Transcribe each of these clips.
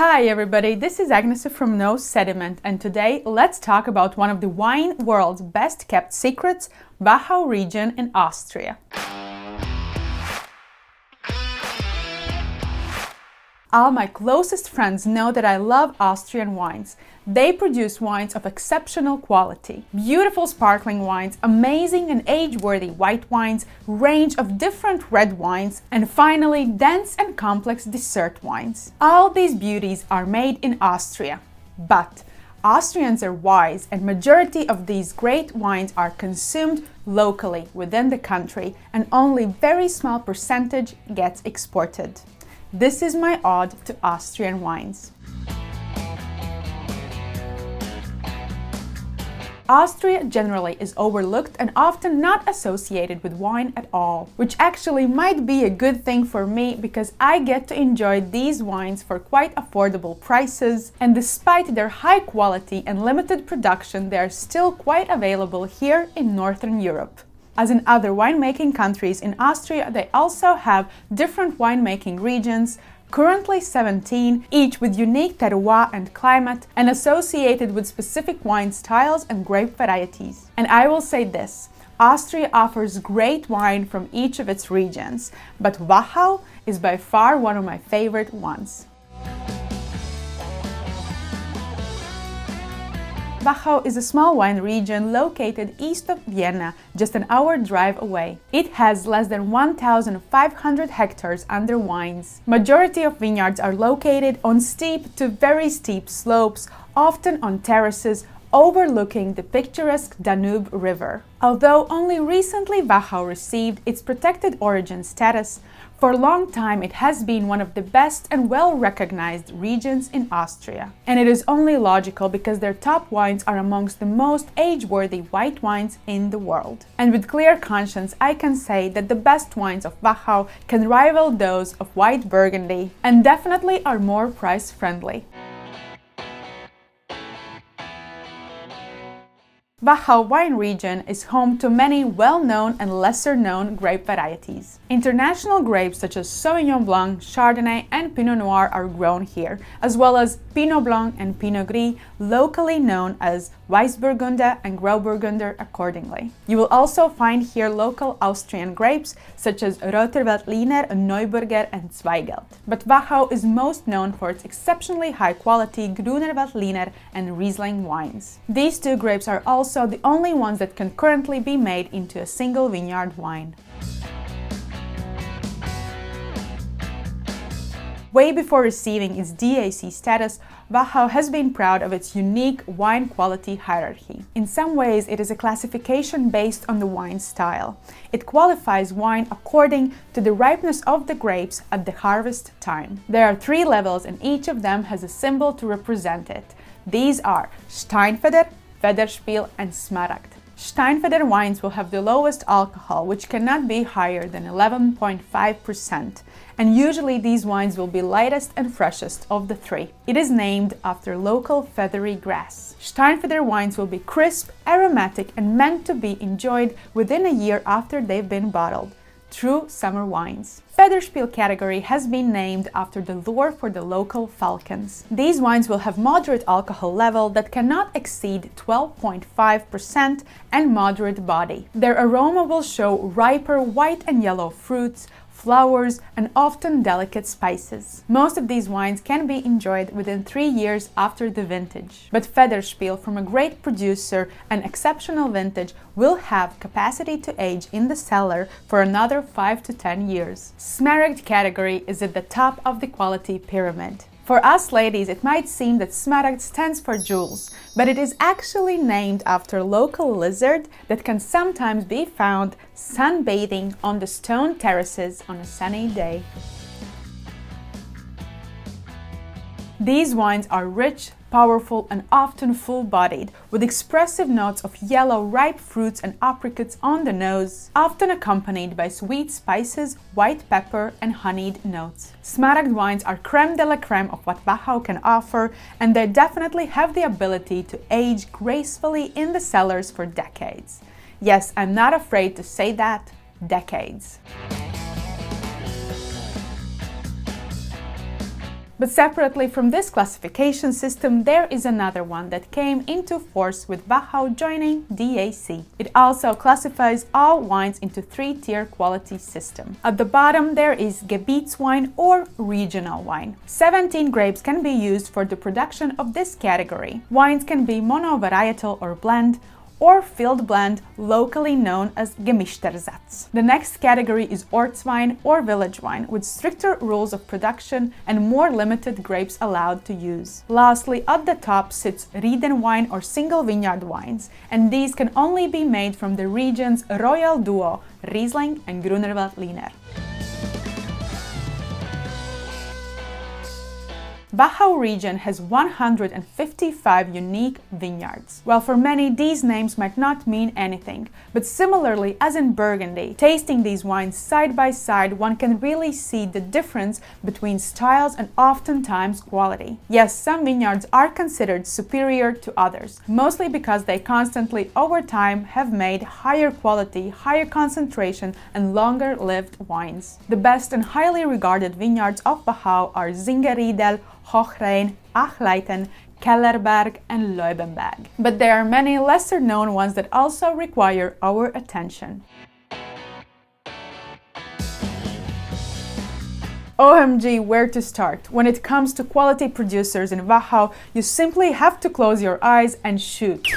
Hi everybody, this is Agnes from Sediment, and today let's talk about one of the wine world's best kept secrets, Wachau region in Austria. All my closest friends know that I love Austrian wines. They produce wines of exceptional quality. Beautiful sparkling wines, amazing and age-worthy white wines, range of different red wines, and finally dense and complex dessert wines. All these beauties are made in Austria. But Austrians are wise, and majority of these great wines are consumed locally within the country, and only very small percentage gets exported. This is my ode to Austrian wines. Austria generally is overlooked and often not associated with wine at all, which actually might be a good thing for me because I get to enjoy these wines for quite affordable prices, and despite their high quality and limited production, they are still quite available here in Northern Europe. As in other winemaking countries, in Austria they also have different winemaking regions, currently 17, each with unique terroir and climate, and associated with specific wine styles and grape varieties. And I will say this, Austria offers great wine from each of its regions, but Wachau is by far one of my favorite ones. Wachau is a small wine region located east of Vienna, just an hour drive away. It has less than 1,500 hectares under vines. Majority of vineyards are located on steep to very steep slopes, often on terraces, overlooking the picturesque Danube River. Although only recently Wachau received its protected origin status, for a long time it has been one of the best and well-recognized regions in Austria. And it is only logical because their top wines are amongst the most age-worthy white wines in the world. And with clear conscience I can say that the best wines of Wachau can rival those of white Burgundy and definitely are more price-friendly. Wachau wine region is home to many well-known and lesser-known grape varieties. International grapes such as Sauvignon Blanc, Chardonnay and Pinot Noir are grown here, as well as Pinot Blanc and Pinot Gris, locally known as Weißburgunder and Grauburgunder accordingly. You will also find here local Austrian grapes such as Gruner Veltiner, Neuburger and Zweigelt. But Wachau is most known for its exceptionally high-quality Gruner Veltiner and Riesling wines. These two grapes are also the only ones that can currently be made into a single vineyard wine. Way before receiving its DAC status, Wachau has been proud of its unique wine quality hierarchy. In some ways, it is a classification based on the wine style. It qualifies wine according to the ripeness of the grapes at the harvest time. There are 3 levels and each of them has a symbol to represent it. These are Steinfeder, Federspiel and Smaragd. Steinfeder wines will have the lowest alcohol, which cannot be higher than 11.5%, and usually these wines will be lightest and freshest of the 3. It is named after local feathery grass. Steinfeder wines will be crisp, aromatic and meant to be enjoyed within a year after they've been bottled. True summer wines. Federspiel category has been named after the lure for the local falcons. These wines will have moderate alcohol level that cannot exceed 12.5% and moderate body. Their aroma will show riper white and yellow fruits, flowers, and often delicate spices. Most of these wines can be enjoyed within 3 years after the vintage. But Federspiel, from a great producer and exceptional vintage, will have capacity to age in the cellar for another 5 to 10 years. Smaragd category is at the top of the quality pyramid. For us ladies, it might seem that Smaragd stands for jewels, but it is actually named after a local lizard that can sometimes be found sunbathing on the stone terraces on a sunny day. These wines are rich, powerful and often full-bodied, with expressive notes of yellow ripe fruits and apricots on the nose, often accompanied by sweet spices, white pepper and honeyed notes. Smaragd wines are crème de la crème of what Wachau can offer, and they definitely have the ability to age gracefully in the cellars for decades. Yes, I'm not afraid to say that, decades. But separately from this classification system, there is another one that came into force with Wachau joining DAC. It also classifies all wines into three-tier quality system. At the bottom there is Gebietswein or regional wine. 17 grapes can be used for the production of this category. Wines can be monovarietal or blend, or field blend, locally known as Gemischter-Satz. The next category is Ortswein or village wine, with stricter rules of production and more limited grapes allowed to use. Lastly, at the top sits Riedenwein or single vineyard wines, and these can only be made from the region's royal duo, Riesling and Gruner Veltiner. Wachau region has 155 unique vineyards. Well, for many, these names might not mean anything, but similarly as in Burgundy, tasting these wines side by side, one can really see the difference between styles and oftentimes quality. Yes, some vineyards are considered superior to others, mostly because they constantly over time have made higher quality, higher concentration and longer lived wines. The best and highly regarded vineyards of Wachau are Zingerriedel, Hochrein, Achleiten, Kellerberg and Leubenberg. But there are many lesser known ones that also require our attention. OMG, where to start? When it comes to quality producers in Wachau, you simply have to close your eyes and shoot.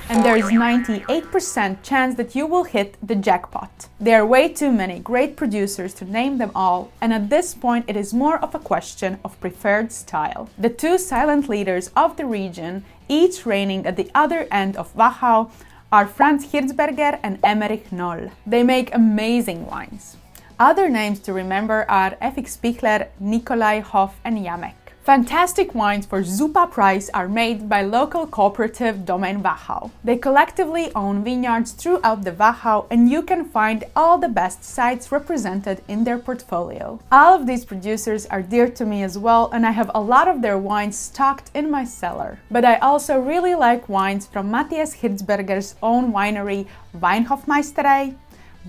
And there is 98% chance that you will hit the jackpot. There are way too many great producers to name them all, and at this point it is more of a question of preferred style. The two silent leaders of the region, each reigning at the other end of Wachau, are Franz Hirzberger and Emmerich Noll. They make amazing wines. Other names to remember are FX Pichler, Nikolai Hoff and Jamek. Fantastic wines for super price are made by local cooperative Domain Wachau. They collectively own vineyards throughout the Wachau, and you can find all the best sites represented in their portfolio. All of these producers are dear to me as well, and I have a lot of their wines stocked in my cellar. But I also really like wines from Matthias Hirzberger's own winery Weinhofmeisterei,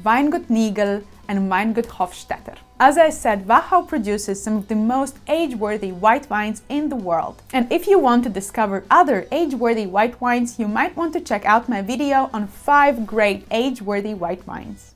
Weingut Nigel and Weingut Hofstetter. As I said, Wachau produces some of the most age-worthy white wines in the world. And if you want to discover other age-worthy white wines, you might want to check out my video on 5 great age-worthy white wines.